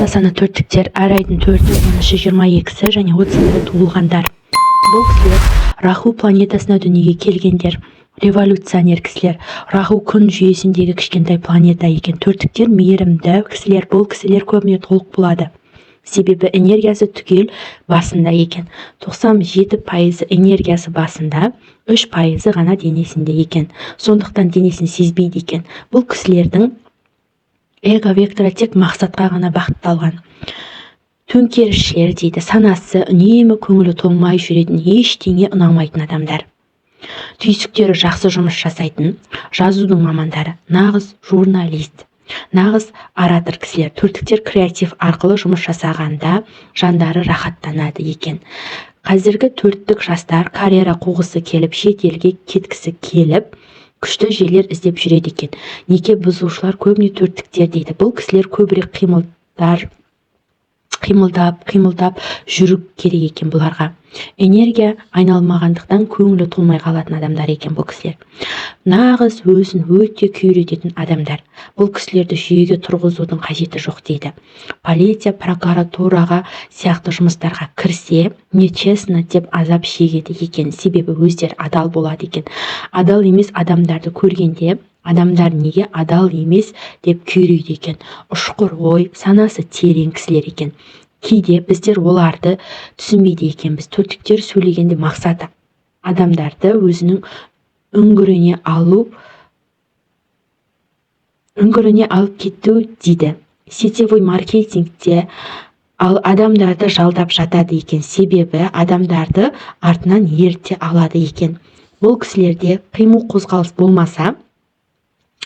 бала саны төрттіктер, әр айдың 4-і, 10-шы, 22-сі және 30-ы туылғандар. Бұл кісілер Раху планетасына дүниеге келгендер. Революционер кісілер. Раху күн жүйесіндегі кішкентай планета екен. Төрттіктер мейірімді кісілер. Бұл кісілер көбіне толық болады. Себебі энергиясы түгел басында екен. 97% энергиясы басында, 3% ғана денесінде екен. Сондықтан денесін сезбейді екен. Бұл кісілердің эго векторы тек мақсатқа ғана бағытталған. Төңкерісшілер дейді, санасы үнемі көңілі толмай жүретін, ештеңе ұнамайтын адамдар. Түйсіктері жақсы жұмыс жасайтын, жазудың мамандары, нағыз журналист, нағыз оратор кісілер. Төрттіктер креатив арқылы жұмыс жасағанда жандары рахаттанады екен. Қазіргі төрттік жастар карьера қуғысы келіп, шет елге кеткісі келіп, күшті жерлер іздеп жүреді екен. Неке бұзушылар көбіне төрттіктер дейді. Бұл кісілер көбірек қимылдап жүру керек екен бұларға. Энергия айналмағандықтан көңілі толмай қалатын адамдар екен бұл кісілер. Нағыз өзін өте күйрететін адамдар. Бұл кісілерді жүйеге тұрғызудың қажеті жоқ дейді. Полиция, прокуратураға сияқты жұмыстарға кірсе, нечестно деп азап шегеді екен. Себебі өздері адал болады екен. Адал емес адамдарды көргенде, адамдар неге адал емес деп күйрейді екен. Ұшқыр ой, санасы терең кісілер екен. Кейде біздер оларды түсінбейді екенбіз. Төрттіктер сөйлегенде мақсаты адамдарды өзінің үңгіріне алып кету дейді. Сетевой маркетингте ал адамдарды жалдап жатады екен. Себебі адамдарды артынан ерте алады екен. Бұл кісілерде қимыл қозғалыс болмаса,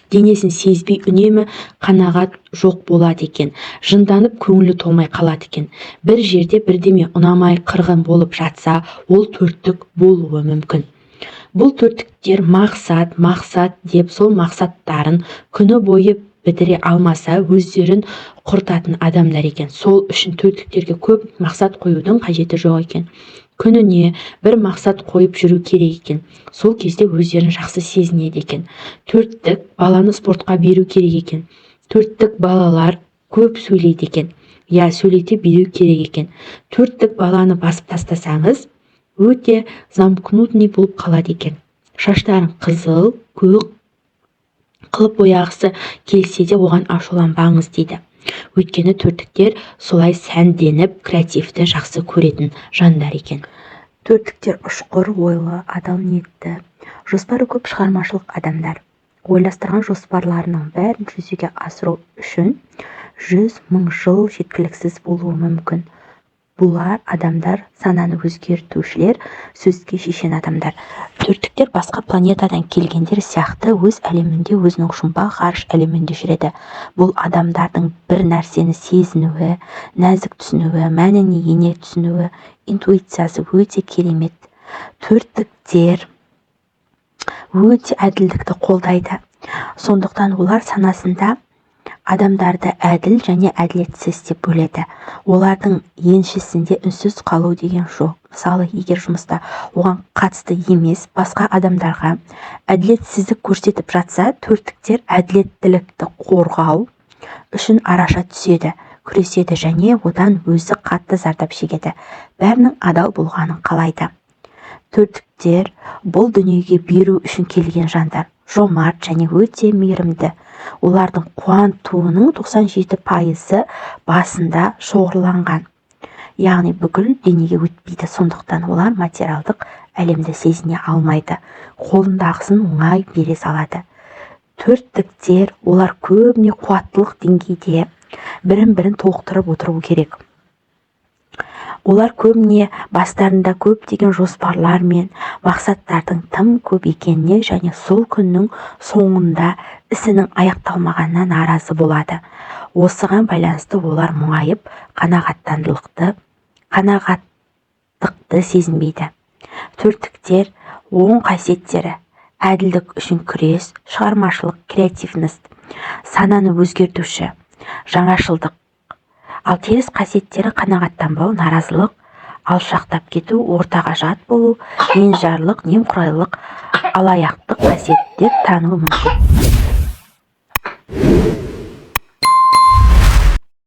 денесін сезбей үнемі қанағат жоқ болады екен. Жынданып көңілі толмай қалады екен. Бір жерде бірдеме ұнамай қырғын болып жатса, ол төрттік болуы мүмкін. Бұл төрттіктер мақсат деп сол мақсаттарын күні бойы бітіре алмаса, өздерін құртатын адамдар екен. Сол үшін төрттіктерге көп мақсат қоюдың қажеті жоқ екен. Күніне бір мақсат қойып жүру керек екен. Сол кезде өздерін жақсы сезінеді екен. Төрттік баланы спортқа беру керек екен. Төрттік балалар көп сөйлейді екен. Сөйлете беру керек екен. Төрттік баланы басып тастасаңыз, өте замкнутный болып қалады екен. Шаштарын қызыл, көк қылып бояғысы келсе де оған ашуланбаңыз дейді. Өйткені төрттіктер солай сәнденіп, креативті жақсы көретін жандар екен. Төрттіктер ұшқыр ойлы, адал ниетті, жоспары көп шығармашылық адамдар. Ойластырған жоспарларының бәрін жүзеге асыру үшін 100 000 жыл жеткіліксіз болуы мүмкін. Бұлар адамдар сананы өзгертушілер, сөзге шешен адамдар. Төрттіктер басқа планетадан келгендер сияқты өз әлемінде, өзінің жұмбақ ғарыш әлемінде жүреді. Бұл адамдардың бір нәрсені сезінуі, нәзік түсінуі, мәніне ене түсінуі, интуициясы өте керемет. Төрттіктер өте әділдікті қолдайды. Сондықтан олар санасында адамдарды әділ және әділетсіз деп бөледі. Олардың еншісінде үнсіз қалу деген жоқ. Мысалы, егер жұмыста оған қатысты емес, басқа адамдарға әділетсіздік көрсетіп жатса, төрттіктер әділеттілікті қорғау үшін араша түседі, күреседі және одан өзі қатты зардап шегеді. Бәрінің адал болғанын қалайды. Төрттіктер бұл дүниеге беру үшін келген жандар. Жомарт және өте мейірімді. Олардың қуантуының 97% басында шоғырланған. Яғни бүкіл денеге өтпейді. Сондықтан олар материалдық әлемді сезіне алмайды. Қолындағысын оңай бере салады. Төрттіктер олар көбіне қуаттылық деңгейде бірін-бірін толықтырып отыру керек. Олар көбіне бастарында көптеген жоспарлар мен мақсаттардың тым көп екеніне және сол күннің соңында ісінің аяқталмағанына наразы болады. Осыған байланысты олар мұңайып, қанағаттықты сезінбейді. Төрттіктер оң қасиеттері: әділдік үшін күрес, шығармашылық, креативность, сананы өзгертуші, жаңашылдық. Ал теріс қасиеттері қанағаттанбау, наразылық, алшақтап кету, ортаға жат болу, енжарлық, немқұрайлылық, алаяқтық қасиет деп танылуы мүмкін.